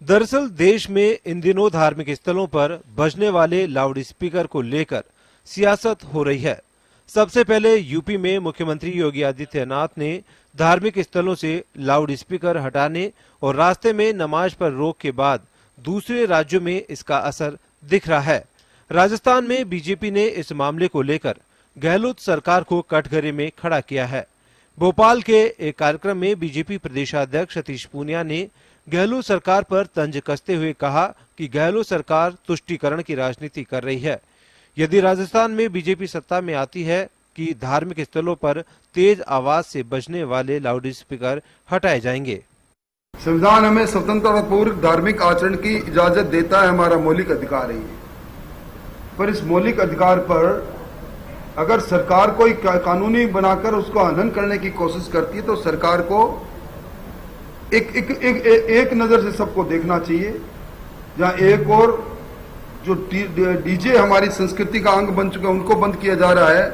दरअसल देश में इन दिनों धार्मिक स्थलों पर बजने वाले लाउड स्पीकर को लेकर सियासत हो रही है। सबसे पहले यूपी में मुख्यमंत्री योगी आदित्यनाथ ने धार्मिक स्थलों से लाउड स्पीकर हटाने और रास्ते में नमाज पर रोक के बाद दूसरे राज्यों में इसका असर दिख रहा है। राजस्थान में बीजेपी ने इस मामले को लेकर गहलोत सरकार को कटघरे में खड़ा किया है। भोपाल के एक कार्यक्रम में बीजेपी प्रदेशाध्यक्ष सतीश पूनिया ने गहलोत सरकार पर तंज कसते हुए कहा कि गहलोत सरकार तुष्टीकरण की राजनीति कर रही है। यदि राजस्थान में बीजेपी सत्ता में आती है कि धार्मिक स्थलों पर तेज आवाज से बजने वाले लाउड स्पीकर हटाए जाएंगे। संविधान हमें स्वतंत्रता पूर्वक धार्मिक आचरण की इजाजत देता है, हमारा मौलिक अधिकार है। पर इस मौलिक अधिकार पर अगर सरकार कोई कानूनी बनाकर उसको हनन करने की कोशिश करती है तो सरकार को एक नजर से सबको देखना चाहिए। जहां एक और जो डीजे हमारी संस्कृति का अंग बन चुके हैं उनको बंद किया जा रहा है,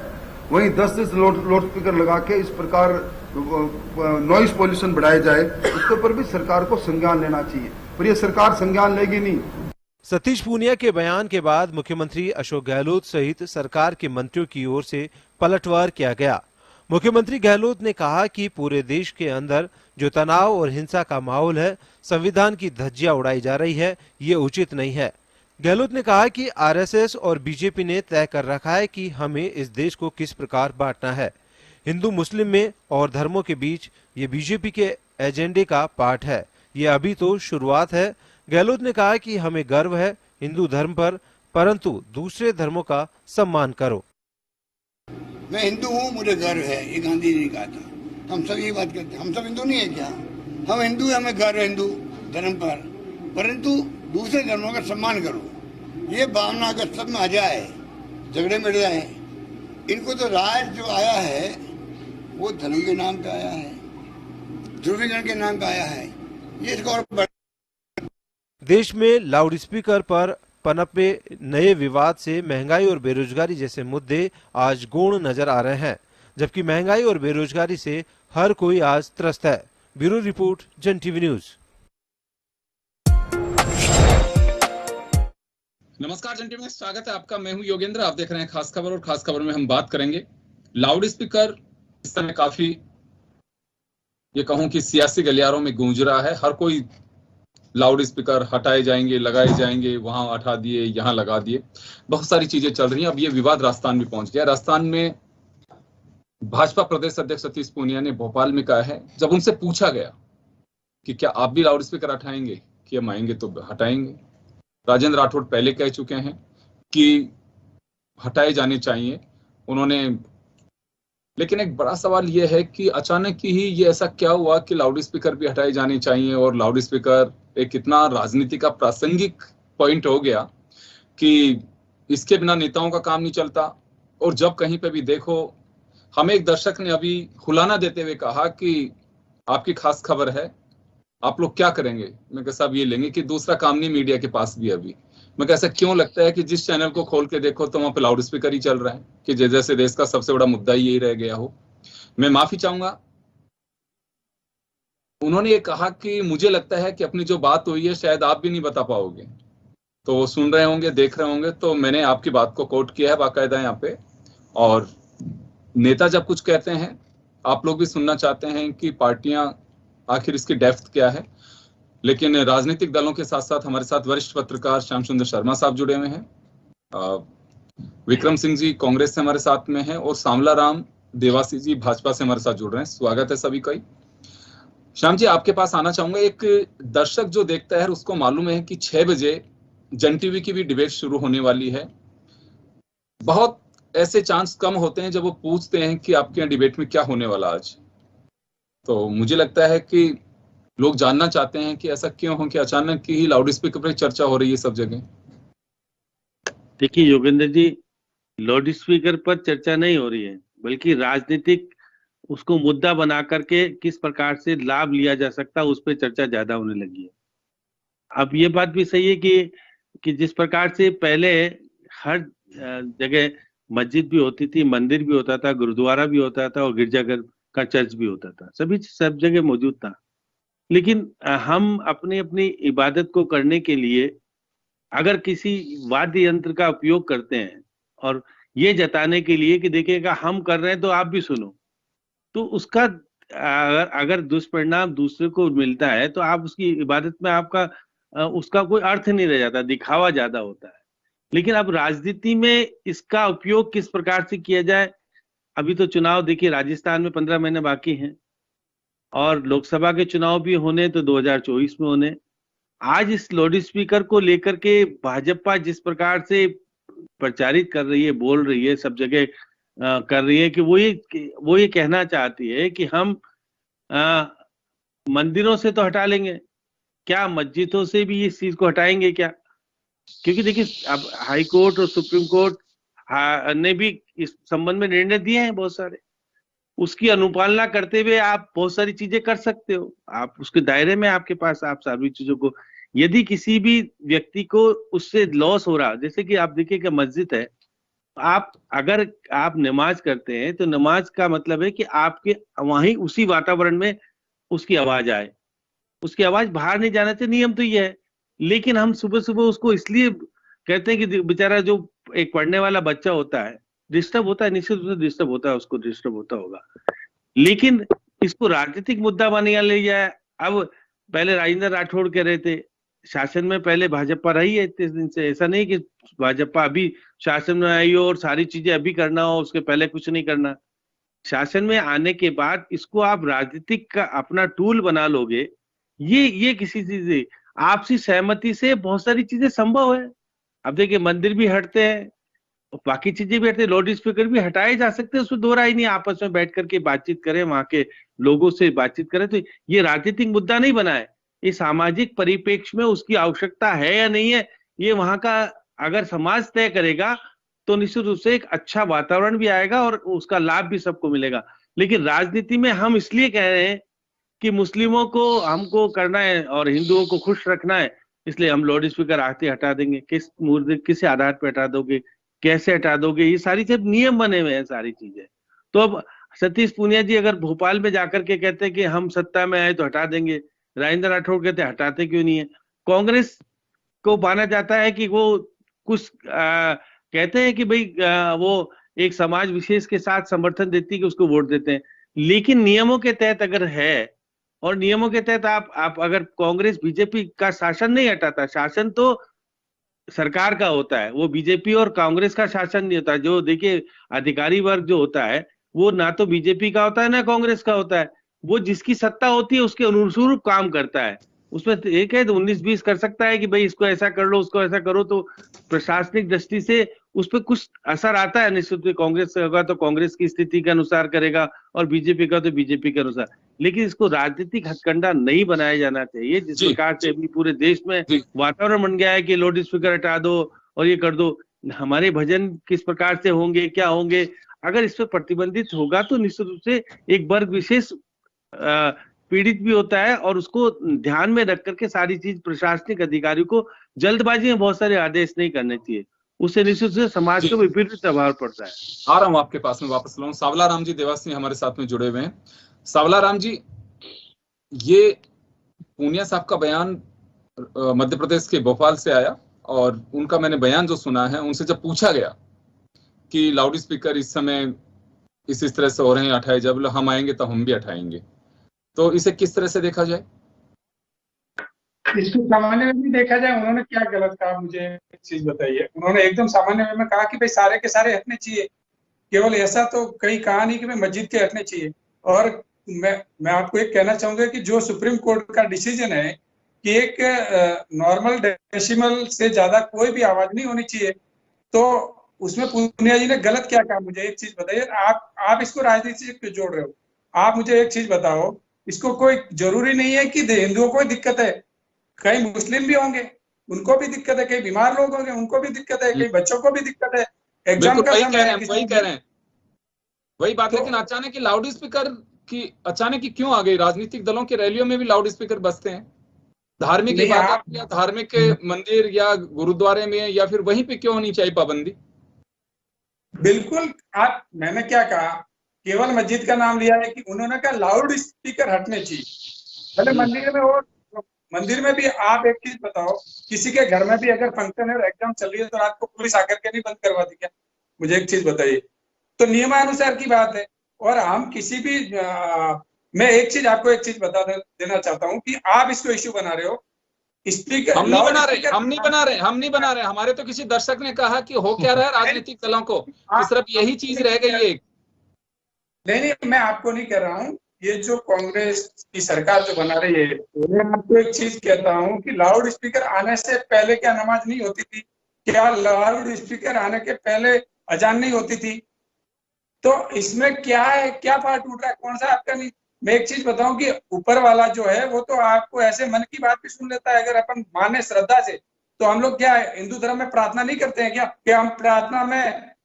वहीं 10-10 लाउड स्पीकर लगा के इस प्रकार नॉइस पॉल्यूशन बढ़ाया जाए, उसके ऊपर भी सरकार को संज्ञान लेना चाहिए। पर यह सरकार संज्ञान लेगी नहीं। सतीश पूनिया के बयान के बाद मुख्यमंत्री अशोक गहलोत सहित सरकार के मंत्रियों की ओर से पलटवार किया गया। मुख्यमंत्री गहलोत ने कहा कि पूरे देश के अंदर जो तनाव और हिंसा का माहौल है, संविधान की धज्जियां उड़ाई जा रही है, ये उचित नहीं है। गहलोत ने कहा कि आरएसएस और बीजेपी ने तय कर रखा है कि हमें इस देश को किस प्रकार बांटना है। हिंदू मुस्लिम में और धर्मों के बीच ये बीजेपी के एजेंडे का पार्ट है। ये अभी तो शुरुआत है। गहलोत ने कहा कि हमें गर्व है हिंदू धर्म पर, परंतु दूसरे धर्मों का सम्मान करो। मैं हिंदू हूँ, मुझे गर्व है, ये गांधी जी ने कहा था। हम सब ये बात करते हैं। हम सब हिंदू नहीं है क्या? हम हिंदू हैं, हमें गर्व है हिंदू धर्म पर, परंतु दूसरे धर्मों का सम्मान करो। ये भावना अगर सब में आ जाए, झगड़े मिट जाए। इनको तो राज जो आया है वो धर्म के नाम पे आया है, ध्रुवीकरण के नाम पे आया है। ये इसको और देश में लाउड स्पीकर पर पनपे नए विवाद से महंगाई और बेरोजगारी जैसे मुद्दे आज गौण नजर आ रहे हैं, जबकि महंगाई और बेरोजगारी से हर कोई आज त्रस्त है। ब्यूरो रिपोर्ट, जन टीवी न्यूज। नमस्कार, जन टीवी में स्वागत है आपका। मैं हूं योगेंद्र, आप देख रहे हैं खास खबर। और खास खबर में हम बात करेंगे लाउड स्पीकर इस समय काफी, ये कहूं कि सियासी गलियारों में गूंज रहा है। हर कोई लाउड स्पीकर हटाए जाएंगे, लगाए जाएंगे, वहां हटा दिए, यहां लगा दिए, बहुत सारी चीजें चल रही हैं। अब ये विवाद राजस्थान में पहुंच गया। राजस्थान में भाजपा प्रदेश अध्यक्ष सतीश पूनिया ने भोपाल में कहा है, जब उनसे पूछा गया कि क्या आप भी लाउड स्पीकर हटाएंगे, कि हम आएंगे तो हटाएंगे। राजेंद्र राठौड़ पहले कह चुके हैं कि हटाए जाने चाहिए उन्होंने, लेकिन एक बड़ा सवाल यह है कि अचानक ही ये ऐसा क्या हुआ कि लाउड स्पीकर भी हटाए जाने चाहिए। और लाउड स्पीकर एक इतना राजनीति का प्रासंगिक पॉइंट हो गया कि इसके बिना नेताओं का काम नहीं चलता। और जब कहीं पे भी देखो, हमें एक दर्शक ने अभी हुलाना देते हुए कहा कि आपकी खास खबर है, आप लोग क्या करेंगे? मैं कहा साहब ये लेंगे कि दूसरा काम नहीं मीडिया के पास भी अभी। मैं कहा ऐसा क्यों लगता है कि जिस चैनल को खोल के देखो तो वहां पे लाउड स्पीकर ही चल रहा है, कि जैसे देश का सबसे बड़ा मुद्दा ही यही रह गया हो। मैं माफी चाहूंगा। उन्होंने ये कहा कि मुझे लगता है कि अपनी जो बात हुई है शायद आप भी नहीं बता पाओगे, तो वो सुन रहे होंगे, देख रहे होंगे, तो मैंने आपकी बात को कोट किया है बाकायदा यहाँ पे। और नेता जब कुछ कहते हैं, आप लोग भी सुनना चाहते हैं कि पार्टियां आखिर इसकी डेप्थ क्या है। लेकिन राजनीतिक दलों के साथ साथ हमारे साथ वरिष्ठ पत्रकार श्याम सुंदर शर्मा साहब जुड़े हुए हैं, विक्रम सिंह जी कांग्रेस से हमारे साथ में हैं, और सांवला राम देवासी जी भाजपा से हमारे साथ जुड़ रहे हैं। स्वागत है सभी का। श्याम जी, आपके पास आना चाहूंगा। एक दर्शक जो देखता है उसको मालूम है कि 6 बजे जन टीवी की भी डिबेट शुरू होने वाली है। बहुत ऐसे चांस कम होते हैं जब वो पूछते हैं कि आपके यहाँ डिबेट में क्या होने वाला आज। तो मुझे लगता है कि लोग जानना चाहते हैं कि ऐसा क्यों हो कि अचानक ही लाउड स्पीकर पर चर्चा हो रही है सब जगह। देखिए योगेंद्र जी, लाउड स्पीकर पर चर्चा नहीं हो रही है, बल्कि राजनीतिक उसको मुद्दा बना करके किस प्रकार से लाभ लिया जा सकता है उस पर चर्चा ज्यादा होने लगी है। अब ये बात भी सही है कि जिस प्रकार से पहले हर जगह मस्जिद भी होती थी, मंदिर भी होता था, गुरुद्वारा भी होता था और गिरजाघर का चर्च भी होता था, सब जगह मौजूद था। लेकिन हम अपनी अपनी इबादत को करने के लिए अगर किसी वाद्य यंत्र का उपयोग करते हैं और ये जताने के लिए कि देखिएगा हम कर रहे हैं तो आप भी सुनो, तो उसका अगर दुष्परिणाम दूसरे को मिलता है तो आप उसकी इबादत में आपका उसका कोई अर्थ नहीं रह जाता, दिखावा ज्यादा होता है। लेकिन अब राजनीति में इसका उपयोग किस प्रकार से किया जाए, अभी तो चुनाव देखिए राजस्थान में 15 महीने बाकी हैं और लोकसभा के चुनाव भी होने तो 2024 में होने। आज इस लाउड स्पीकर को लेकर के भाजपा जिस प्रकार से प्रचारित कर रही है, बोल रही है, सब जगह कर रही है कि वो ये कहना चाहती है कि हम मंदिरों से तो हटा लेंगे, क्या मस्जिदों से भी इस चीज को हटाएंगे क्या? क्योंकि देखिए अब हाई कोर्ट और सुप्रीम कोर्ट ने भी इस संबंध में निर्णय दिए हैं बहुत सारे, उसकी अनुपालना करते हुए आप बहुत सारी चीजें कर सकते हो, आप उसके दायरे में आपके पास आप सारी चीजों को, यदि किसी भी व्यक्ति को उससे लॉस हो रहा, जैसे कि आप देखिए कि मस्जिद है, आप अगर आप नमाज करते हैं तो नमाज का मतलब है कि आपके वहीं उसी वातावरण में उसकी आवाज आए, उसकी आवाज बाहर नहीं जाना चाहिए, नियम तो ये है। लेकिन हम सुबह सुबह उसको इसलिए कहते हैं कि बेचारा जो एक पढ़ने वाला बच्चा होता है डिस्टर्ब होता है, निश्चित रूप से डिस्टर्ब होता है, उसको डिस्टर्ब होता होगा, लेकिन इसको राजनीतिक मुद्दा बना लिया जाए। अब पहले राजेंद्र राठौड़ कह रहे थे शासन में पहले भाजपा रही है इतने दिन से, ऐसा नहीं कि भाजपा अभी शासन में आई हो और सारी चीजें अभी करना हो, उसके पहले कुछ नहीं करना। शासन में आने के बाद इसको आप राजनीतिक का अपना टूल बना लोगे, ये किसी चीज आपसी सहमति से बहुत सारी चीजें संभव है। अब देखिए मंदिर भी हटते हैं, बाकी चीजें भी हटते हैं, लाउड स्पीकर भी हटाए जा सकते हैं, उसमें दो राय नहीं, आपस में बैठ करके बातचीत करें, वहां के लोगों से बातचीत करें, तो ये राजनीतिक मुद्दा नहीं बना है, ये सामाजिक परिप्रेक्ष्य में उसकी आवश्यकता है या नहीं है, ये वहां का अगर समाज तय करेगा तो निश्चित रूप से एक अच्छा वातावरण भी आएगा और उसका लाभ भी सबको मिलेगा। लेकिन राजनीति में हम इसलिए कह रहे हैं कि मुस्लिमों को हमको करना है और हिंदुओं को खुश रखना है, इसलिए हम लाउड स्पीकर आते हटा देंगे, किस आधार पर हटा दोगे, कैसे हटा दोगे, ये सारी सब नियम बने हुए हैं सारी चीजें। तो अब सतीश पूनिया जी अगर भोपाल में जाकर के कहते हैं कि हम सत्ता में आए तो हटा देंगे, राजेंद्र राठौड़ कहते हैं हटाते क्यों नहीं है, कांग्रेस को माना जाता है कि वो कुछ कहते हैं कि भाई वो एक समाज विशेष के साथ समर्थन देती है कि उसको वोट देते हैं, लेकिन नियमों के तहत अगर है और नियमों के तहत आप अगर कांग्रेस बीजेपी का शासन नहीं हटाता, शासन तो सरकार का होता है, वो बीजेपी और कांग्रेस का शासन नहीं होता। जो देखिए अधिकारी वर्ग जो होता है वो ना तो बीजेपी का होता है ना कांग्रेस का होता है, वो जिसकी सत्ता होती है उसके अनुरूप काम करता है। उसमें एक है तो 19-20 कर सकता है कि भाई इसको ऐसा कर लो उसको ऐसा करो, तो प्रशासनिक दृष्टि से उस पर कुछ असर आता है निश्चित। कांग्रेस होगा तो कांग्रेस की स्थिति के अनुसार करेगा और बीजेपी का तो बीजेपी के अनुसार, लेकिन इसको राजनीतिक हथकंडा नहीं बनाया जाना चाहिए। जिस प्रकार से अभी पूरे देश में वातावरण बन गया है कि लाउड स्पीकर हटा दो और ये कर दो, हमारे भजन किस प्रकार से होंगे, क्या होंगे, अगर इस पर प्रतिबंधित होगा तो निश्चित रूप से एक वर्ग विशेष पीड़ित भी होता है और उसको ध्यान में रख करके सारी चीज प्रशासनिक अधिकारियों को जल्दबाजी में बहुत सारे आदेश नहीं करने चाहिए, उससे निश्चित से समाज को विपरीत प्रभाव पड़ता है। आ रहा हूं आपके पास में वापस लाऊं। सावला राम जी देवासी हमारे साथ में जुड़े हुए हैं। सावला राम जी, ये पूनिया साहब का बयान मध्य प्रदेश के भोपाल से आया और उनका मैंने बयान जो सुना है, उनसे जब पूछा गया कि लाउड स्पीकर इस समय इस तरह से हो रहे हैं, हटाए, जब हम आएंगे तो हम भी हटाएंगे, तो इसे किस तरह से देखा जाए? इसको सामान्य में भी देखा जाए, उन्होंने क्या गलत कहा मुझे एक चीज बताइए। उन्होंने एकदम सामान्य में कहा कि भाई सारे के सारे हटने चाहिए, केवल ऐसा तो कहीं कहा नहीं कि भाई मस्जिद के हटने चाहिए। और मैं आपको एक कहना चाहूंगा कि जो सुप्रीम कोर्ट का डिसीजन है कि एक नॉर्मल डेसिमल से ज्यादा कोई भी आवाज नहीं होनी चाहिए, तो उसमें पूनिया जी ने गलत क्या कहा मुझे एक चीज बताइए। आप इसको राजनीति से क्यों जोड़ रहे हो? आप मुझे एक चीज बताओ, इसको कोई जरूरी नहीं है कि हिंदुओं को दिक्कत है, कई मुस्लिम भी होंगे उनको भी दिक्कत है, कई बीमार लोग होंगे उनको भी दिक्कत है, कई बच्चों को भी दिक्कत है, एग्जाम का समय है, वही कह रहे हैं वही बात। लेकिन अचानक की लाउड स्पीकर की अचानक की क्यों आ गई? राजनीतिक दलों की रैलियों में भी लाउड स्पीकर बजते हैं, धार्मिक इबादत या धार्मिक मंदिर या गुरुद्वारे में, या फिर वहीं पे क्यों होनी चाहिए पाबंदी? बिल्कुल, मैंने क्या कहा, केवल मस्जिद का नाम लिया है कि उन्होंने कहा लाउड स्पीकर हटने चाहिए। भले मंदिर में हो, मंदिर में भी आप एक चीज बताओ, किसी के घर में भी अगर फंक्शन है और एग्जाम चल रही है तो रात को पुलिस आकर के नहीं बंद करवा दी क्या? मुझे एक चीज बताइए। तो नियमानुसार की बात है। और हम किसी भी मैं एक चीज आपको एक चीज बता देना चाहता हूँ कि आप इसको इश्यू बना रहे हो। स्पीकर हम नहीं बना रहे, हम नहीं बना रहे। हमारे तो किसी दर्शक ने कहा कि हो क्या रहा है राजनीतिक दलों को, कि सिर्फ यही चीज रह गई है। नहीं, मैं आपको नहीं कह रहा हूँ। ये जो कांग्रेस की सरकार जो बना रही है, मैं आपको एक चीज कहता हूँ कि लाउड स्पीकर आने से पहले क्या नमाज नहीं होती थी? क्या लाउड स्पीकर आने के पहले अजान नहीं होती थी? तो इसमें क्या है, क्या पार्ट टूट रहा है, कौन सा आपका नहीं? मैं एक चीज बताऊं कि ऊपर वाला जो है वो तो आपको ऐसे मन की बात भी सुन लेता है। अगर अपन माने श्रद्धा से, तो हम लोग क्या है, हिंदू धर्म में प्रार्थना नहीं करते हैं क्या? क्या हम प्रार्थना में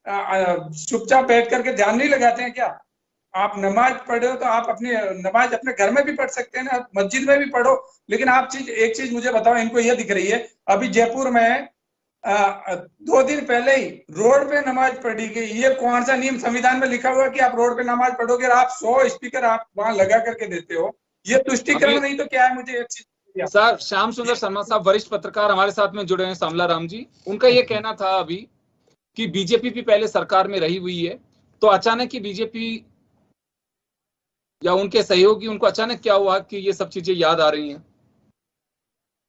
चुपचाप बैठ करके ध्यान नहीं लगाते हैं क्या? आप नमाज पढ़ो तो आप अपनी नमाज अपने घर में भी पढ़ सकते हैं ना, मस्जिद में भी पढ़ो। लेकिन आप एक चीज मुझे बताओ, इनको ये दिख रही है अभी जयपुर में 2 दिन पहले ही रोड पे नमाज पढ़ी गई। ये कौन सा नियम संविधान में लिखा हुआ है कि आप रोड पे नमाज पढ़ोगे और आप 100 स्पीकर आप वहां लगा करके देते हो? ये तुष्टिकरण नहीं तो क्या है? मुझे एक चीज सर, श्याम सुंदर शर्मा साहब वरिष्ठ पत्रकार हमारे साथ में जुड़े हैं, सांवला राम जी, उनका ये कहना था अभी कि बीजेपी भी पहले सरकार में रही हुई है, तो अचानक ही बीजेपी या उनके सहयोगी, उनको अचानक क्या हुआ कि ये सब चीजें याद आ रही हैं?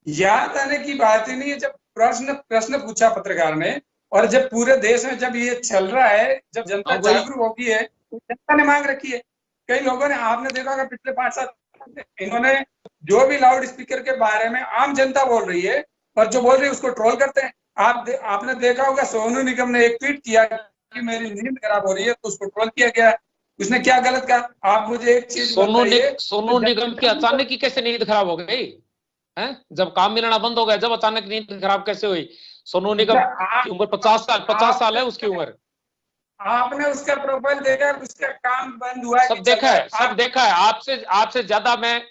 याद आने की बात ही नहीं है। जब प्रश्न पूछा पत्रकार ने, और जब पूरे देश में जब ये चल रहा है, जब जनता जागरूक हो गई है, तो जनता ने मांग रखी है। कई लोगों ने, आपने देखा होगा पिछले 5 साल इन्होंने जो भी लाउड स्पीकर के बारे में आम जनता बोल रही है और जो बोल रही है उसको ट्रोल करते हैं। आपने देखा होगा सोनू निगम ने एक ट्वीट किया कि मेरी नींद खराब हो रही है, तो उसको ट्रोल किया गया। उसने क्या गलत कहा? आप मुझे एक चीज बताइए, सोनू निगम की अचानक ही कैसे नींद खराब हो गई है? जब काम मिलना बंद हो गया, जब अचानक नींद खराब कैसे हुई? सोनू निगम की उम्र 50 साल है उसकी उम्र। आपने उसका प्रोफाइल देखा, उसका काम बंद हुआ है? सब देखा है। आपसे ज्यादा मैं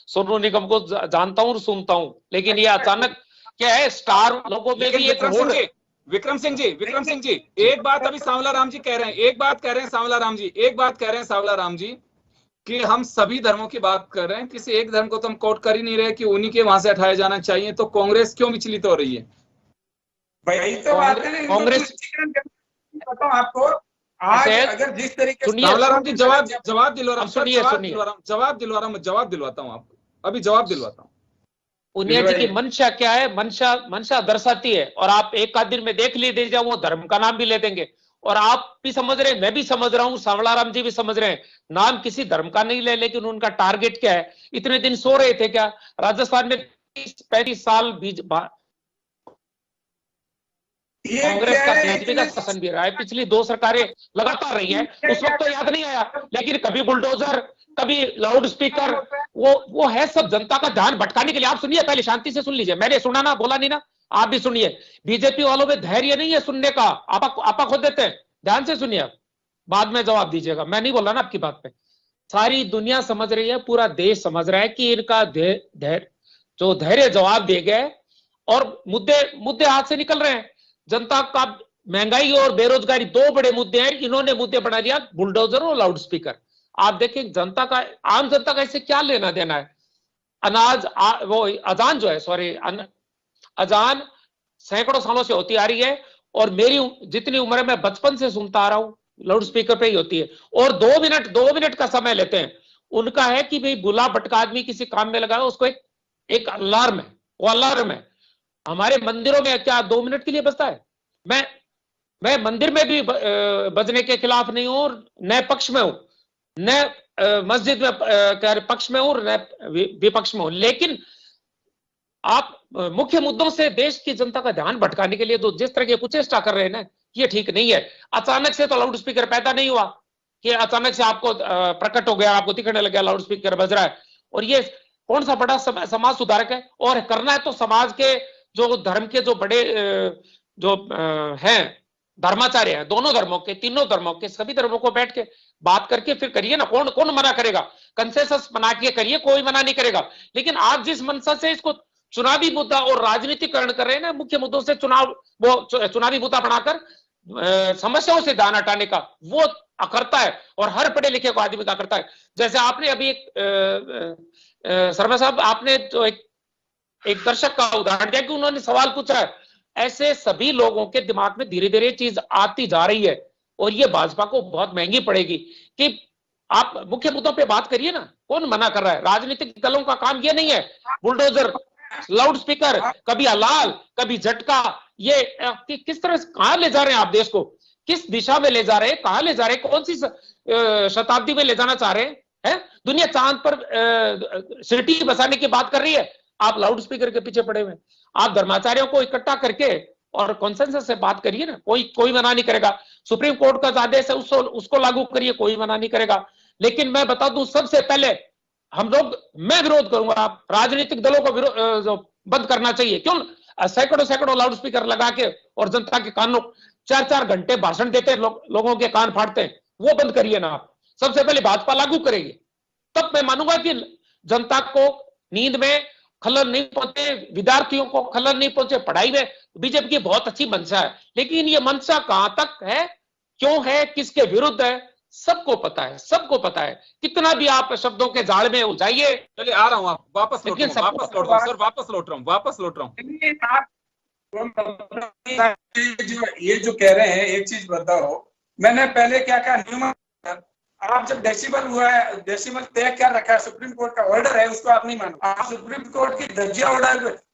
सोनू निगम को जानता हूँ और सुनता हूँ। लेकिन ये अचानक क्या है, स्टार लोगों में भी एक विक्रम सिंह जी, एक बात अभी सांवला राम जी कह रहे हैं, एक बात कह रहे हैं सांवला राम जी कि हम सभी धर्मों की बात कर रहे हैं, किसी एक धर्म को तो हम कोट कर ही नहीं रहे कि उन्हीं के वहां से हटाया जाना चाहिए। तो कांग्रेस क्यों विचलित हो रही है? भाई तो बात है, कांग्रेस बताओ आपको आज अगर जिस तरीके से सांवला राम जी जवाब दिलवा रहा हूँ, जवाब दिलवाता हूँ आपको, अभी जवाब दिलवाता हूँ। उन्हीं जी की मंशा क्या है, मंशा दर्शाती है। और आप एक आध दिन में देख लीजिए, वो धर्म का नाम भी ले देंगे। और आप भी समझ रहे हैं, मैं भी समझ रहा हूं, सांवला राम जी भी समझ रहे हैं, नाम किसी धर्म का नहीं ले, लेकिन उनका टारगेट क्या है? इतने दिन सो रहे थे क्या? राजस्थान में 35 साल कांग्रेस का बीजेपी का शासन भी रहा है, पिछली 2 सरकारें लगातार रही है। उस वक्त तो याद नहीं आया, लेकिन कभी बुलडोजर, कभी लाउड स्पीकर, वो है सब जनता का ध्यान भटकाने के लिए। आप सुनिए, पहले शांति से सुन लीजिए। मैंने सुना ना, बोला नहीं ना, आप भी सुनिए। बीजेपी वालों में धैर्य नहीं है सुनने का, आपा खुद देते हैं। ध्यान से सुनिए, बाद में जवाब दीजिएगा। मैं नहीं बोल रहा ना आपकी बात पे। सारी दुनिया समझ रही है, पूरा देश समझ रहा है कि इनका धैर्य जवाब दे गए और मुद्दे हाथ से निकल रहे हैं। जनता का महंगाई और बेरोजगारी 2 बड़े मुद्दे हैं, इन्होंने मुद्दे बना दिया बुलडोजर और लाउड स्पीकर। आप देखें आम जनता का इससे क्या लेना देना है? अजान जो है, अजान सैकड़ों सालों से होती आ रही है, और मेरी जितनी उम्र है मैं बचपन से सुनता आ रहा हूं, लाउड स्पीकर पे ही होती है। और 2 मिनट का समय लेते हैं। उनका है कि भाई बुला भटका आदमी किसी काम में लगा है, उसको एक अलार्म है, वो अलार्म है। हमारे मंदिरों में क्या 2 मिनट के लिए बजता है? मैं मंदिर में भी बजने के खिलाफ नहीं हूं, और नए पक्ष में हूं, न मस्जिद में पक्ष में हूं, न विपक्ष में हूं। लेकिन आप मुख्य मुद्दों से देश की जनता का ध्यान भटकाने के लिए तो जिस तरह की कुचेष्टा कर रहे हैं ना, ये ठीक नहीं है। अचानक से तो लाउड स्पीकर पैदा नहीं हुआ कि अचानक से आपको प्रकट हो गया, आपको दिखने लग गया लाउड स्पीकर बज रहा है। और ये कौन सा बड़ा समाज सुधारक है? और करना है तो समाज के जो धर्म के जो बड़े हैं धर्माचार्य हैं, दोनों धर्मों के, तीनों धर्मों के, सभी धर्मों को बैठ के बात करके फिर करिए ना। कौन मना करेगा? कंसेंसस बना के करिए, कोई मना नहीं करेगा। लेकिन आप जिस मंशा से इसको चुनावी मुद्दा और राजनीतिकरण कर रहे हैं ना, मुख्य मुद्दों से चुनावी मुद्दा बनाकर समस्याओं से ध्यान हटाने का वो करता है, और हर पढ़े लिखे को आदमी का करता है। जैसे आपने अभी शर्मा साहब, आपने तो एक दर्शक का उदाहरण दिया कि उन्होंने सवाल पूछा है। ऐसे सभी लोगों के दिमाग में धीरे धीरे चीज आती जा रही है, और ये भाजपा को बहुत महंगी पड़ेगी कि आप मुख्य मुद्दों पे बात करिए ना। कौन मना कर रहा है? राजनीतिक दलों का काम ये नहीं है बुलडोजर, लाउड स्पीकर, कभी हलाल, कभी झटका, ये किस तरह से कहां ले जा रहे हैं आप देश को, किस दिशा में ले जा रहे हैं, कहां ले जा रहे हैं, कौन सी शताब्दी में ले जाना चाह रहे हैं? दुनिया चांद पर सिटी बसाने की बात कर रही है, आप लाउड स्पीकर के पीछे पड़े हुए। आप धर्माचार्यों को इकट्ठा करके और कॉन्सेंसस से बात करिए ना, कोई मना नहीं करेगा। सुप्रीम कोर्ट का आदेश है, उसको लागू करिए, कोई मना नहीं करेगा। लेकिन मैं बता दूं, सबसे पहले मैं विरोध करूंगा, राजनीतिक दलों को बंद करना चाहिए। क्यों? सैकड़ों लाउड स्पीकर लगा के और जनता के कानों 4-4 घंटे भाषण देते लोगों के कान फाड़ते हैं, वो बंद करिए ना आप। सबसे पहले भाजपा लागू करेगी, तब मैं मानूंगा कि जनता को नींद में खलल नहीं पहुंचे, विद्यार्थियों को खलल नहीं पहुंचे, पढ़ाई में। बीजेपी की बहुत अच्छी मंशा है, लेकिन ये मंशा कहां तक है, क्यों है, किसके विरुद्ध है, सबको पता है, सबको पता है। कितना भी आप शब्दों के जाल में उलझाइए। चलिए आ रहा हूं, आप वापस लौट रहा हूं सर, वापस लौट रहा हूं। ये जो कह रहे हैं, एक चीज बताओ, मैंने पहले क्या कहा, न्यूमन, आप जब डेसिबल हुआ है, डेसिबल तय कर रखा है, सुप्रीम कोर्ट का ऑर्डर है, उसको आप नहीं मानो। आप सुप्रीम कोर्ट की धज्जियां उड़ा,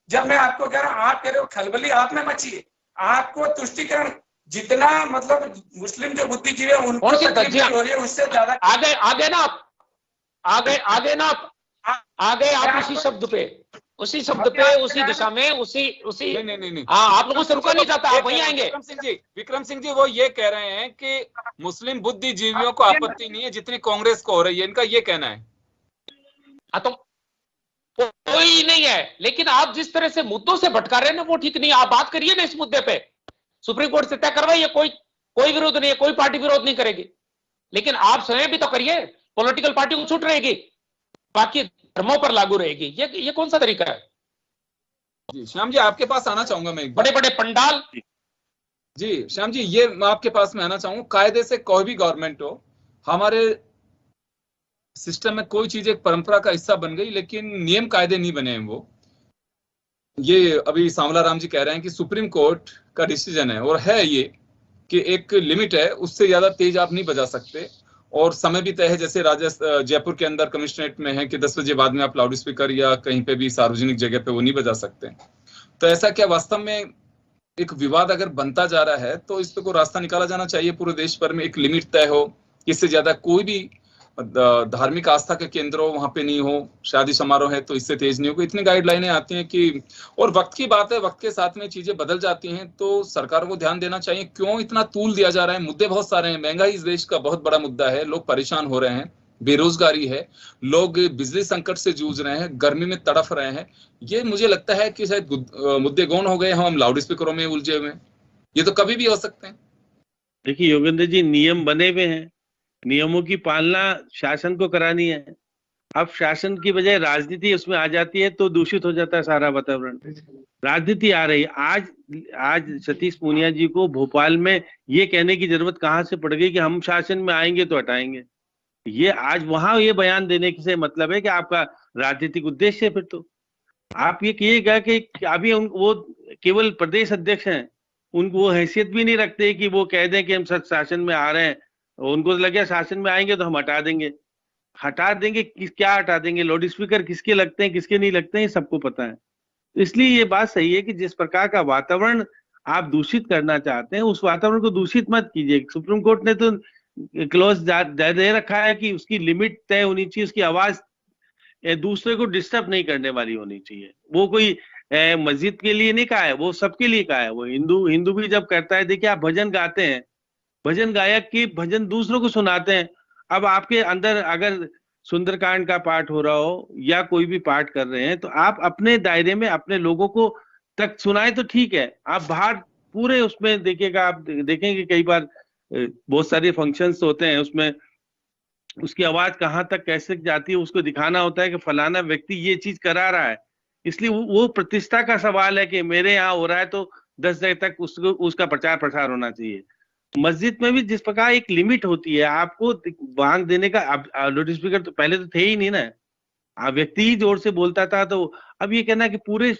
जब मैं आपको कह रहा हूं, आप कह रहे हो खलबली आप में मची है, आपको तुष्टिकरण जितना मतलब मुस्लिम जो बुद्धिजीवी है उनको तकलीफ हो रही है, उससे ज्यादा आगे ना आप उसी शब्द पे, उसी दिशा में, उसी नहीं। हाँ, आप लोगों से रुका नहीं जाता, आप वहीं आएंगे। विक्रम सिंह जी वो ये कह रहे हैं कि मुस्लिम बुद्धिजीवियों को आपत्ति नहीं है जितनी कांग्रेस को हो रही है, इनका ये कहना है। तो कोई नहीं है, लेकिन आप जिस तरह से मुद्दों से भटका रहे हैं ना, वो ठीक नहीं है। आप बात करिए ना इस मुद्दे पे, सुप्रीम कोर्ट से तय करवाइए, कोई विरोध नहीं है, कोई पार्टी विरोध नहीं करेगी, लेकिन आप स्वयं भी तो करिए। पॉलिटिकल पार्टी को छूट रहेगी, बाकी धर्मों पर लागू रहेगी। ये कौन सा तरीका है? जी श्याम जी, आपके पास आना चाहूंगा मैं। बड़े बड़े पंडाल। जी श्याम जी, ये मैं आपके पास में आना चाहूंगा। कायदे से कोई भी गवर्नमेंट हो, हमारे सिस्टम में कोई चीज एक परंपरा का हिस्सा बन गई, लेकिन नियम कायदे नहीं बने हैं। वो ये अभी सांवला राम जी कह रहे हैं कि सुप्रीम कोर्ट का डिसीजन है, और है ये कि एक लिमिट है, उससे ज्यादा तेज आप नहीं बजा सकते, और समय भी तय है। जैसे जयपुर के अंदर कमिश्नरेट में है कि 10 बजे बाद में आप लाउड स्पीकर या कहीं पे भी सार्वजनिक जगह पे वो नहीं बजा सकते। तो ऐसा क्या वास्तव में एक विवाद अगर बनता जा रहा है, तो इस पे कोई रास्ता निकाला जाना चाहिए। पूरे देश भर में एक लिमिट तय हो, इससे ज्यादा कोई भी धार्मिक आस्था के केंद्र हो वहां पे नहीं हो, शादी समारोह है तो इससे तेज नहीं हो। इतनी गाइडलाइनें आती हैं कि, और वक्त की बात है, वक्त के साथ में चीजें बदल जाती हैं, तो सरकार को ध्यान देना चाहिए। क्यों इतना तूल दिया जा रहा है? मुद्दे बहुत सारे हैं। महंगाई इस देश का बहुत बड़ा मुद्दा है, लोग परेशान हो रहे हैं, बेरोजगारी है, लोग बिजली संकट से जूझ रहे हैं, गर्मी में तड़फ रहे हैं। ये मुझे लगता है कि शायद मुद्दे गौण हो गए, हम लाउड स्पीकरों में उलझे हुए हैं। ये तो कभी भी हो सकते हैं। देखिए योगेंद्र जी, नियम बने हुए हैं, नियमों की पालना शासन को करानी है। अब शासन की बजाय राजनीति उसमें आ जाती है, तो दूषित हो जाता है सारा वातावरण। राजनीति आ रही है। आज सतीश पूनिया जी को भोपाल में ये कहने की जरूरत कहाँ से पड़ गई कि हम शासन में आएंगे तो हटाएंगे। ये आज वहां ये बयान देने से मतलब है कि आपका राजनीतिक उद्देश्य है। फिर तो आप ये कहिएगा कि अभी वो केवल प्रदेश अध्यक्ष हैं, उनको वो हैसियत भी नहीं रखते कि वो कह दें कि हम शासन में आ रहे हैं। उनको लगे शासन में आएंगे तो हम हटा देंगे। क्या हटा देंगे? लाउड स्पीकर किसके लगते हैं, किसके नहीं लगते हैं, सबको पता है। इसलिए ये बात सही है कि जिस प्रकार का वातावरण आप दूषित करना चाहते हैं, उस वातावरण को दूषित मत कीजिए। सुप्रीम कोर्ट ने तो क्लॉज दे रखा है कि उसकी लिमिट तय होनी चाहिए, उसकी आवाज दूसरे को डिस्टर्ब नहीं करने वाली होनी चाहिए। वो कोई मस्जिद के लिए नहीं कहा है, वो सबके लिए कहा है। वो हिंदू भी जब करता है, देखिए आप भजन गाते हैं, भजन गायक की भजन दूसरों को सुनाते हैं। अब आपके अंदर अगर सुंदरकांड का पाठ हो रहा हो या कोई भी पाठ कर रहे हैं, तो आप अपने दायरे में अपने लोगों को तक सुनाए तो ठीक है। आप बाहर पूरे उसमें देखिएगा, आप देखेंगे कई बार बहुत सारे फंक्शंस होते हैं, उसमें उसकी आवाज कहाँ तक कैसे जाती है, उसको दिखाना होता है कि फलाना व्यक्ति ये चीज करा रहा है। इसलिए वो प्रतिष्ठा का सवाल है कि मेरे यहाँ हो रहा है तो 10 जगह तक उसका प्रचार प्रसार होना चाहिए। मस्जिद में भी जिस प्रकार एक लिमिट होती है, आपको बांग देने का, अब लाउड स्पीकर तो पहले तो थे ही नहीं ना, व्यक्ति ही जोर से बोलता था। तो अब ये कहना कि पूरे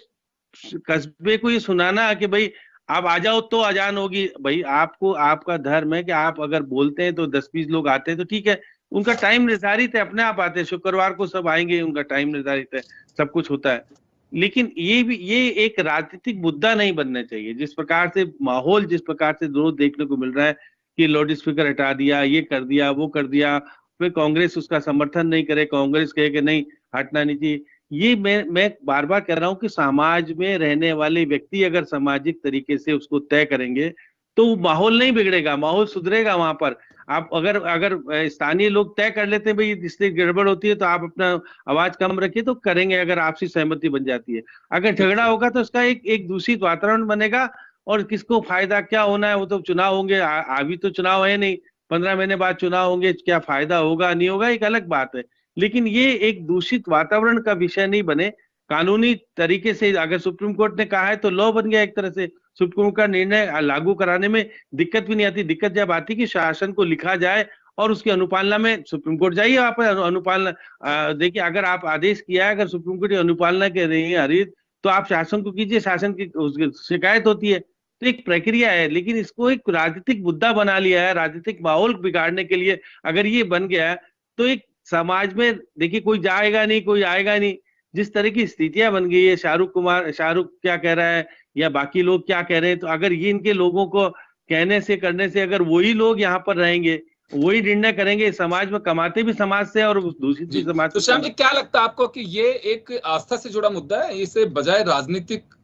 कस्बे को ये सुनाना कि भाई आप आ जाओ तो अजान होगी, भाई आपको, आपका धर्म है कि आप अगर बोलते हैं तो 10-20 लोग आते हैं तो ठीक है, उनका टाइम निर्धारित है, अपने आप आते हैं, शुक्रवार को सब आएंगे, उनका टाइम निर्धारित है, सब कुछ होता है। लेकिन ये एक राजनीतिक मुद्दा नहीं बनना चाहिए। जिस प्रकार से माहौल, जिस प्रकार से रोज देखने को मिल रहा है कि लाउड स्पीकर हटा दिया, ये कर दिया, वो कर दिया, फिर कांग्रेस उसका समर्थन नहीं करे, कांग्रेस कहे कि नहीं हटना नहीं चाहिए। ये मैं बार बार कह रहा हूं कि समाज में रहने वाले व्यक्ति अगर सामाजिक तरीके से उसको तय करेंगे तो माहौल नहीं बिगड़ेगा, माहौल सुधरेगा। वहां पर आप अगर स्थानीय लोग तय कर लेते हैं भाई इससे गड़बड़ होती है तो आप अपना आवाज कम रखिए, तो करेंगे अगर आपसी सहमति बन जाती है। अगर झगड़ा होगा तो उसका एक दूषित वातावरण बनेगा, और किसको फायदा क्या होना है वो तो चुनाव होंगे, अभी तो चुनाव है नहीं, 15 महीने बाद चुनाव होंगे, क्या फायदा होगा नहीं होगा एक अलग बात है। लेकिन ये एक दूषित वातावरण का विषय नहीं बने। कानूनी तरीके से अगर सुप्रीम कोर्ट ने कहा है तो लॉ बन गया एक तरह से, सुप्रीम कोर्ट का निर्णय लागू कराने में दिक्कत भी नहीं आती। दिक्कत जब आती कि शासन को लिखा जाए और उसकी अनुपालना में सुप्रीम कोर्ट जाइए, आप अनुपालना देखिए, अगर आप आदेश किया है, अगर सुप्रीम कोर्ट अनुपालना कर रही है हरित, तो आप शासन को कीजिए, शासन की शिकायत होती है, तो एक प्रक्रिया है। लेकिन इसको एक राजनीतिक मुद्दा बना लिया है, राजनीतिक माहौल बिगाड़ने के लिए अगर ये बन गया है तो एक समाज में देखिए कोई जाएगा नहीं, कोई आएगा नहीं। जिस तरह की स्थितियां बन गई है, शाहरुख क्या कह रहा है या बाकी लोग क्या कह रहे हैं, तो अगर ये इनके लोगों को कहने से करने से अगर वही लोग यहाँ पर रहेंगे, वही निर्णय करेंगे, समाज में कमाते भी समाज से और दूसरी भी समाज से। तो श्याम जी, क्या लगता है आपको कि ये एक आस्था से जुड़ा मुद्दा है, इसे बजाय राजनीतिक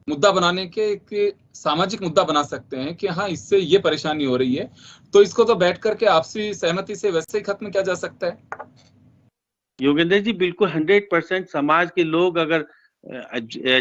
मुद्दा बनाने के एक सामाजिक मुद्दा बना सकते हैं कि हाँ इससे ये परेशानी हो रही है, तो इसको तो बैठ करके आपसी सहमति से वैसे ही खत्म किया जा सकता है? योगेंद्र जी, बिल्कुल 100% समाज के लोग अगर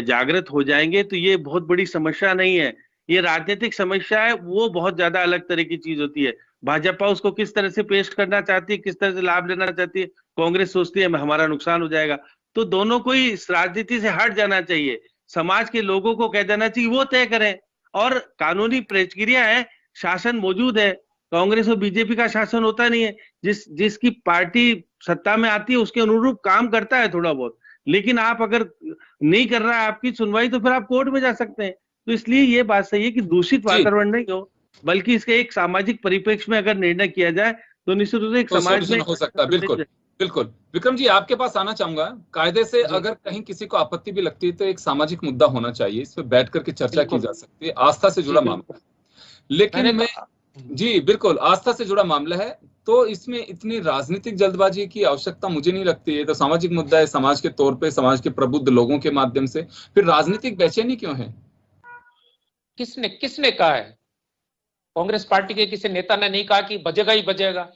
जागृत हो जाएंगे तो ये बहुत बड़ी समस्या नहीं है। ये राजनीतिक समस्या है, वो बहुत ज्यादा अलग तरह की चीज होती है। भाजपा उसको किस तरह से पेश करना चाहती है, किस तरह से लाभ लेना चाहती है, कांग्रेस सोचती है हमारा नुकसान हो जाएगा। तो दोनों को ही इस राजनीति से हट जाना चाहिए, समाज के लोगों को कह देना चाहिए वो तय करें, और कानूनी प्रक्रिया है, शासन मौजूद है। कांग्रेस और बीजेपी का शासन होता नहीं है, जिसकी पार्टी सत्ता में आती है उसके अनुरूप काम करता है थोड़ा बहुत। लेकिन आप अगर नहीं कर रहा है आपकी सुनवाई तो फिर आप कोर्ट में जा सकते हैं। तो इसलिए ये बात सही है कि दूषित वातावरण नहीं हो, बल्कि इसके एक सामाजिक परिप्रेक्ष्य में अगर निर्णय किया जाए तो निश्चित रूप से एक समाज में हो सकता है। बिल्कुल बिल्कुल। विक्रम जी, आपके पास आना चाहूंगा। कायदे से अगर कहीं किसी को आपत्ति भी लगती है तो एक सामाजिक मुद्दा होना चाहिए, इस पे बैठ करके चर्चा की जा सकती है, आस्था से जुड़ा मामला है। लेकिन मैं जी बिल्कुल, आस्था से जुड़ा मामला है, तो इसमें इतनी राजनीतिक जल्दबाजी की आवश्यकता मुझे नहीं लगती है। तो सामाजिक मुद्दा है, समाज के तौर पे, समाज के प्रबुद्ध लोगों के माध्यम से, फिर राजनीतिक बेचैनी क्यों है? किसने कहा है? कांग्रेस पार्टी के किसी नेता ने नहीं कहा कि बजेगा ही बजेगा।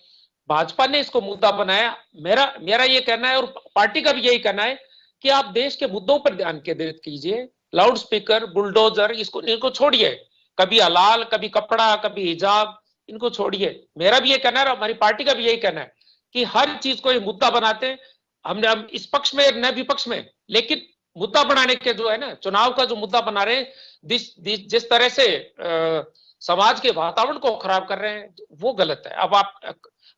भाजपा ने इसको मुद्दा बनाया। मेरा ये कहना है और पार्टी का भी यही कहना है कि आप देश के मुद्दों पर ध्यान केंद्रित कीजिए। लाउड स्पीकर, बुलडोजर, इनको छोड़िए, कभी हलाल, कभी कपड़ा, कभी हिजाब, इनको छोड़िए। मेरा भी ये कहना है और हमारी पार्टी का भी यही कहना है कि हर चीज को ये मुद्दा बनाते हैं। हम इस पक्ष में न विपक्ष में, लेकिन मुद्दा बनाने के जो है ना, चुनाव का जो मुद्दा बना रहे हैं, जिस तरह से समाज के वातावरण को खराब कर रहे हैं, वो गलत है। अब आप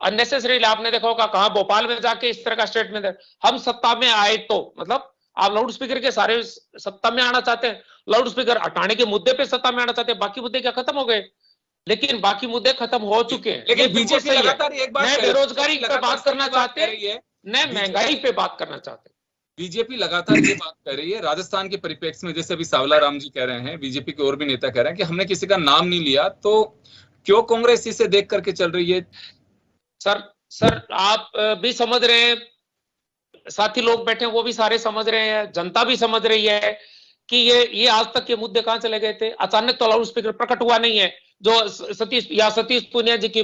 अननेसेसरी, आपने देखा होगा कहां भोपाल में जाके इस तरह का स्टेटमेंट, हम सत्ता में आए तो, मतलब आप लाउड स्पीकर के सारे सत्ता में आना चाहते हैं, लाउड स्पीकर हटाने के मुद्दे पे सत्ता में आना चाहते हैं, बाकी मुद्दे क्या खत्म हो गए? लेकिन बाकी मुद्दे खत्म हो चुके हैं। लेकिन बीजेपी लगातार एक बात, न बेरोजगारी पे बात करना चाहते हैं, न महंगाई पे बात करना चाहते हैं। बीजेपी लगातार ये बात कर रही है राजस्थान के परिप्रेक्ष्य में, जैसे अभी सावला राम जी कह रहे हैं, बीजेपी के और भी नेता कह रहे हैं कि हमने किसी का नाम नहीं लिया, तो क्यों कांग्रेस इसे देख करके चल रही है? सर आप भी समझ रहे हैं, साथी लोग बैठे हैं वो भी सारे समझ रहे हैं, जनता भी समझ रही है कि ये आज तक के मुद्दे कहां चले गए थे। अचानक तो लाउड स्पीकर प्रकट हुआ नहीं है। जो सतीश पुनिया जी की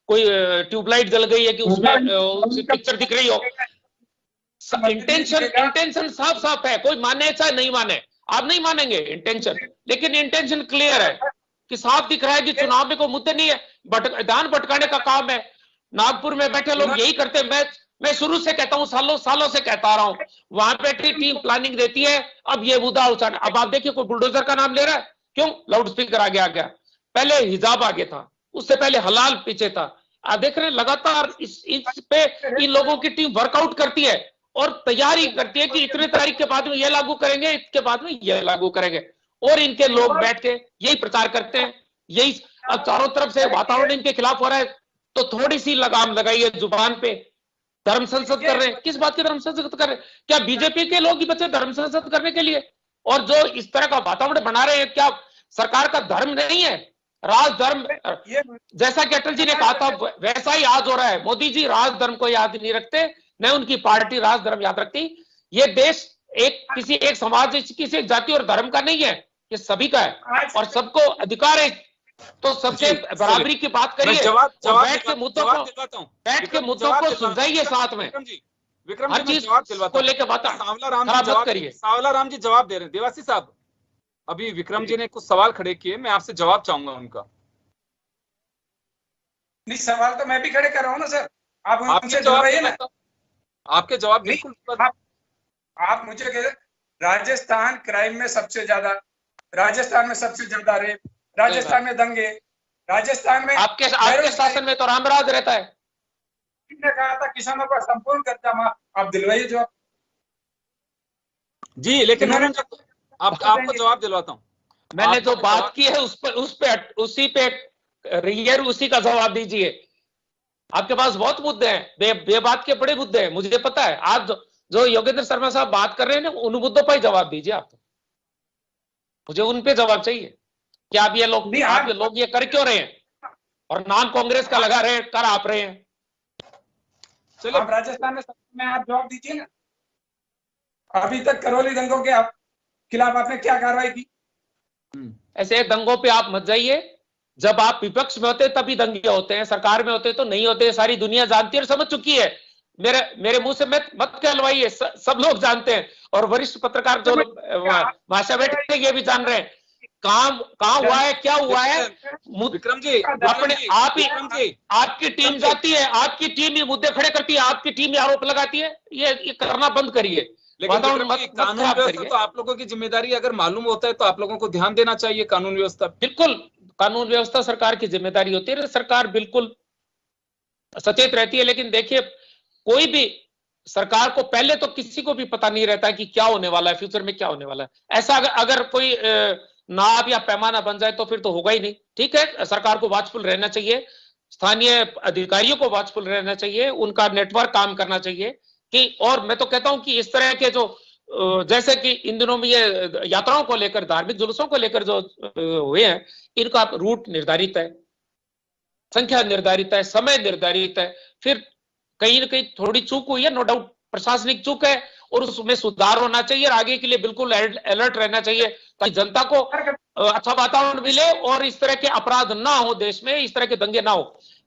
कोई ट्यूबलाइट जल गई है कि उसमें पिक्चर दिख रही हो, इंटेंशन साफ साफ है। कोई माने चाहे नहीं माने, आप नहीं मानेंगे इंटेंशन, लेकिन इंटेंशन क्लियर है कि साफ दिख रहा है कि चुनाव में कोई मुद्दे नहीं है, ध्यान भटकाने का काम है। नागपुर में बैठे लोग यही करते हैं। मैं शुरू से कहता हूं, सालों से कहता आ रहा हूं, वहां बैठी टीम प्लानिंग देती है, अब ये मुद्दा उठाना। अब आप देखिए कोई बुलडोजर का नाम ले रहा है, क्यों? लाउड स्पीकर आगे आ गया। पहले हिजाब आगे था, उससे पहले हलाल पीछे था। आप देख रहे हैं लगातार इस पे इन लोगों की टीम वर्कआउट करती है और तैयारी करती है कि इतने तारीख के बाद में ये लागू करेंगे, इसके बाद में ये लागू करेंगे, और इनके लोग बैठ के यही प्रचार करते हैं। यही अब चारों तरफ से वातावरण इनके खिलाफ हो रहा है, तो थोड़ी सी लगाम लगाइए जुबान पे। धर्म संसद कर रहे हैं, किस बात की धर्म संसद कर रहे हैं? क्या बीजेपी के लोग ही बचे धर्म संसद करने के लिए? और जो इस तरह का वातावरण बना रहे हैं, क्या सरकार का धर्म नहीं है? राजधर्म, जैसा कि अटल जी ने कहा था वैसा ही आज हो रहा है। मोदी जी राजधर्म को याद नहीं रखते, न उनकी पार्टी राजधर्म याद रखती। ये देश किसी एक समाज, किसी एक जाति और धर्म का नहीं है, ये सभी का है और सबको अधिकार है। तो सबसे बराबरी की बात करिए, बैठ के मुद्दों को सुलझाइए साथ में। विक्रम हर जी, चीज जवाब दिलवाता को हूं। लेकर बात सांवला राम जी जवाब दे रहे हैं। देवासी साहब, अभी विक्रम जी ने कुछ सवाल खड़े किए, मैं आपसे जवाब चाहूंगा उनका। नहीं, सवाल तो मैं भी खड़े कर रहा हूँ ना सर, आप आपके जवाब बिल्कुल। आप मुझे कह, राजस्थान क्राइम में सबसे ज्यादा, राजस्थान में सबसे ज्यादा रेप, राजस्थान में दंगे, राजस्थान में आपके शासन में तो रामराज रहता है। ने कहा था किसानों का संपूर्ण कर्जा माफ, आप दिलवाइए जवाब जी। लेकिन आपको जवाब दिलवाता हूँ। मैंने जो बात की है उसी पे रियर उसी का जवाब दीजिए। आपके पास बहुत मुद्दे हैं, बेबात के बड़े मुद्दे हैं, मुझे पता है। आज जो योगेंद्र शर्मा साहब बात कर रहे हैं ना, उन मुद्दों पर ही जवाब दीजिए आप। मुझे उन पे जवाब चाहिए कि आप ये लोग ये कर क्यों रहे हैं और नाम कांग्रेस का लगा रहे हैं, कर आप रहे हैं। चलो, आप राजस्थान में आप जवाब दीजिए ना। अभी तक करौली दंगों के खिलाफ आपने क्या कार्रवाई की? ऐसे दंगों पे आप मत जाइए। जब आप विपक्ष में होते तभी दंगे होते हैं, सरकार में होते तो नहीं होते। सारी दुनिया जानती है और समझ चुकी है। मेरे मुंह से मत कहलवाइए, सब लोग जानते हैं। और वरिष्ठ पत्रकार जो भाषा बैठे ये भी जान रहे हैं कहाँ हुआ है, क्या हुआ है। विक्रम जी, अपने आप ही आपकी टीम जाती है, आपकी टीम ये मुद्दे खड़े करती है, आपकी टीम आरोप लगाती है। ये करना बंद करिए। लेकिन कानून व्यवस्था तो आप लोगों की जिम्मेदारी, अगर मालूम होता है तो आप लोगों को ध्यान देना चाहिए। कानून व्यवस्था, बिल्कुल कानून व्यवस्था सरकार की जिम्मेदारी होती है। सरकार बिल्कुल सचेत रहती है। लेकिन देखिए, कोई भी सरकार को पहले तो किसी को भी पता नहीं रहता कि क्या होने वाला है, फ्यूचर में क्या होने वाला है। ऐसा अगर कोई नाप या पैमाना बन जाए तो फिर तो होगा ही नहीं। ठीक है, सरकार को वॉचफुल रहना चाहिए, स्थानीय अधिकारियों को वॉचफुल रहना चाहिए, उनका नेटवर्क काम करना चाहिए कि। और मैं तो कहता हूं कि इस तरह के जो जैसे कि इन दिनों में ये यात्राओं को लेकर, धार्मिक जुलूसों को लेकर जो हुए हैं, इनका रूट निर्धारित है, संख्या निर्धारित है, समय निर्धारित है। फिर कहीं ना कहीं थोड़ी चूक हुई है, नो डाउट प्रशासनिक चूक है, और उसमें सुधार होना चाहिए। और आगे के लिए बिल्कुल अलर्ट रहना चाहिए ताकि जनता को अच्छा वातावरण मिले और इस तरह के अपराध ना हो देश में, इस तरह के दंगे ना हो।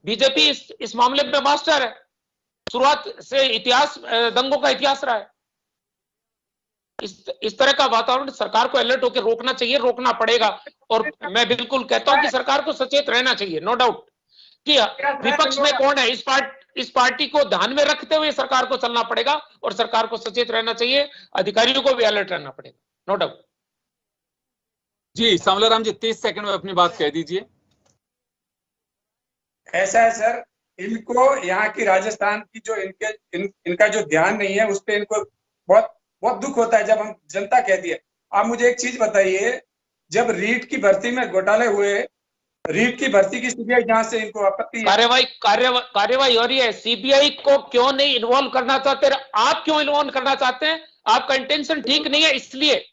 बीजेपी इस मामले में मास्टर है। शुरुआत से इतिहास, दंगों का इतिहास रहा है। इस तरह का वातावरण सरकार को अलर्ट होकर रोकना चाहिए, रोकना पड़ेगा। और मैं बिल्कुल कहता हूं कि सरकार को सचेत रहना चाहिए, नो डाउट, कि विपक्ष में कौन है। इस पार्टी को ध्यान में रखते हुए सरकार को चलना पड़ेगा और सरकार को सचेत रहना चाहिए, अधिकारियों को भी अलर्ट रहना पड़ेगा, नो डाउट। जी सांवला राम जी, 30 सेकंड में अपनी बात कह दीजिए। ऐसा है सर, इनको यहाँ की राजस्थान की जो इनका जो ध्यान नहीं है, उस पर इनको बहुत बहुत दुख होता है जब हम जनता कहती है। आप मुझे एक चीज बताइए, जब रीट की भर्ती में घोटाले हुए, रीट की भर्ती की सीबीआई जांच से इनको आपत्ति है। कार्यवाही हो रही है। सीबीआई को क्यों नहीं इन्वॉल्व करना चाहते? आप क्यों इन्वॉल्व करना चाहते हैं? आपका इंटेंशन ठीक नहीं है, इसलिए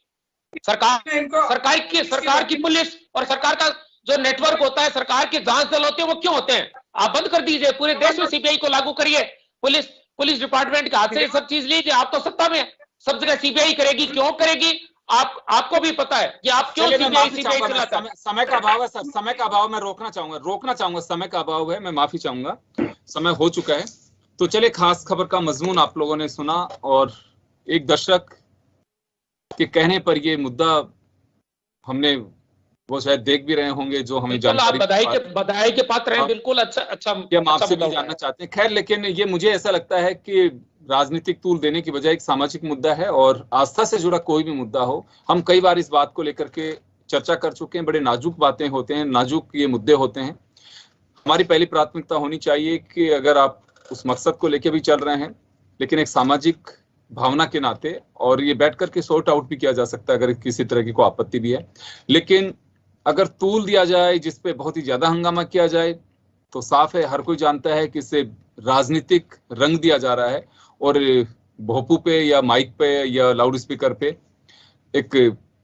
सरकार की पुलिस और सरकार का जो नेटवर्क होता है, सरकार के जांच दल होते हैं, वो क्यों होते हैं? आप बंद कर दीजिए, पूरे देश में सीबीआई को लागू करिए। पुलिस डिपार्टमेंट के हाथ से सब चीज लीजिए। आप तो सत्ता में, सब जगह सीबीआई करेगी, क्यों करेगी? आपको भी पता है कि आप क्यों सीबीआई चलाता है। समय का अभाव है सर, समय का अभाव, मैं रोकना चाहूंगा, समय का अभाव है, मैं माफी चाहूंगा, समय हो चुका है। तो चलिए, खास खबर का मजमून आप लोगों ने सुना और एक दर्शक के कहने पर ये मुद्दा हमने, वो शायद देख भी रहे होंगे, जो हमें जानकारी, बधाई के पात्र हैं। बिल्कुल अच्छा हम आपसे भी जानना चाहते हैं। खैर, लेकिन ये मुझे ऐसा लगता है कि राजनीतिक तूल देने की बजाय एक सामाजिक मुद्दा है और आस्था से जुड़ा कोई भी मुद्दा हो, हम कई बार इस बात को लेकर के चर्चा कर चुके हैं। बड़े नाजुक बातें होते हैं, नाजुक ये मुद्दे होते हैं। हमारी पहली प्राथमिकता होनी चाहिए कि अगर आप उस मकसद को लेके भी चल रहे हैं, लेकिन एक सामाजिक भावना के नाते, और ये बैठ करके सॉर्ट आउट भी किया जा सकता है अगर किसी तरह की कोई आपत्ति भी है, लेकिन अगर तूल दिया जाए जिस पे बहुत ही ज्यादा हंगामा किया जाए तो साफ है, हर कोई जानता है कि इससे राजनीतिक रंग दिया जा रहा है और भोपू पे या माइक पे या लाउड स्पीकर पे एक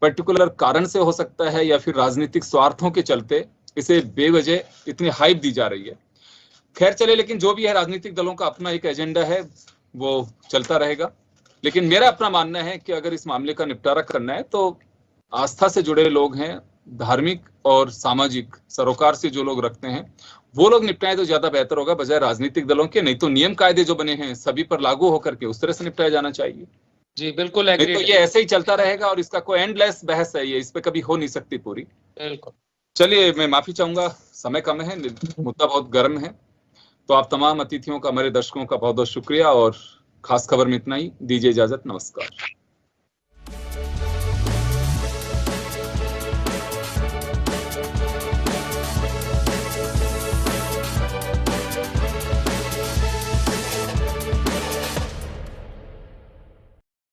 पर्टिकुलर कारण से हो सकता है या फिर राजनीतिक स्वार्थों के चलते इसे बेवजह इतनी हाइप दी जा रही है। खैर चले, लेकिन जो भी है राजनीतिक दलों का अपना एक एजेंडा है, वो चलता रहेगा। लेकिन मेरा अपना मानना है कि अगर इस मामले का निपटारा करना है तो आस्था से जुड़े लोग हैं, धार्मिक और सामाजिक सरोकार से जो लोग रखते हैं वो लोग निपटाएं तो ज्यादा बेहतर होगा बजाय राजनीतिक दलों के। नहीं तो नियम कायदे जो बने हैं सभी पर लागू होकर के उस तरह से निपटाया जाना चाहिए। जी बिल्कुल नहीं एग्री। तो ये ऐसे ही चलता रहेगा और इसका कोई एंडलेस बहस है, ये इस पे कभी हो नहीं सकती पूरी। बिल्कुल। चलिए, मैं माफी चाहूंगा, समय कम है, मुद्दा बहुत गर्म है। तो आप तमाम अतिथियों का, हमारे दर्शकों का बहुत बहुत शुक्रिया, और खास खबर में इतना ही। दीजिए इजाजत, नमस्कार।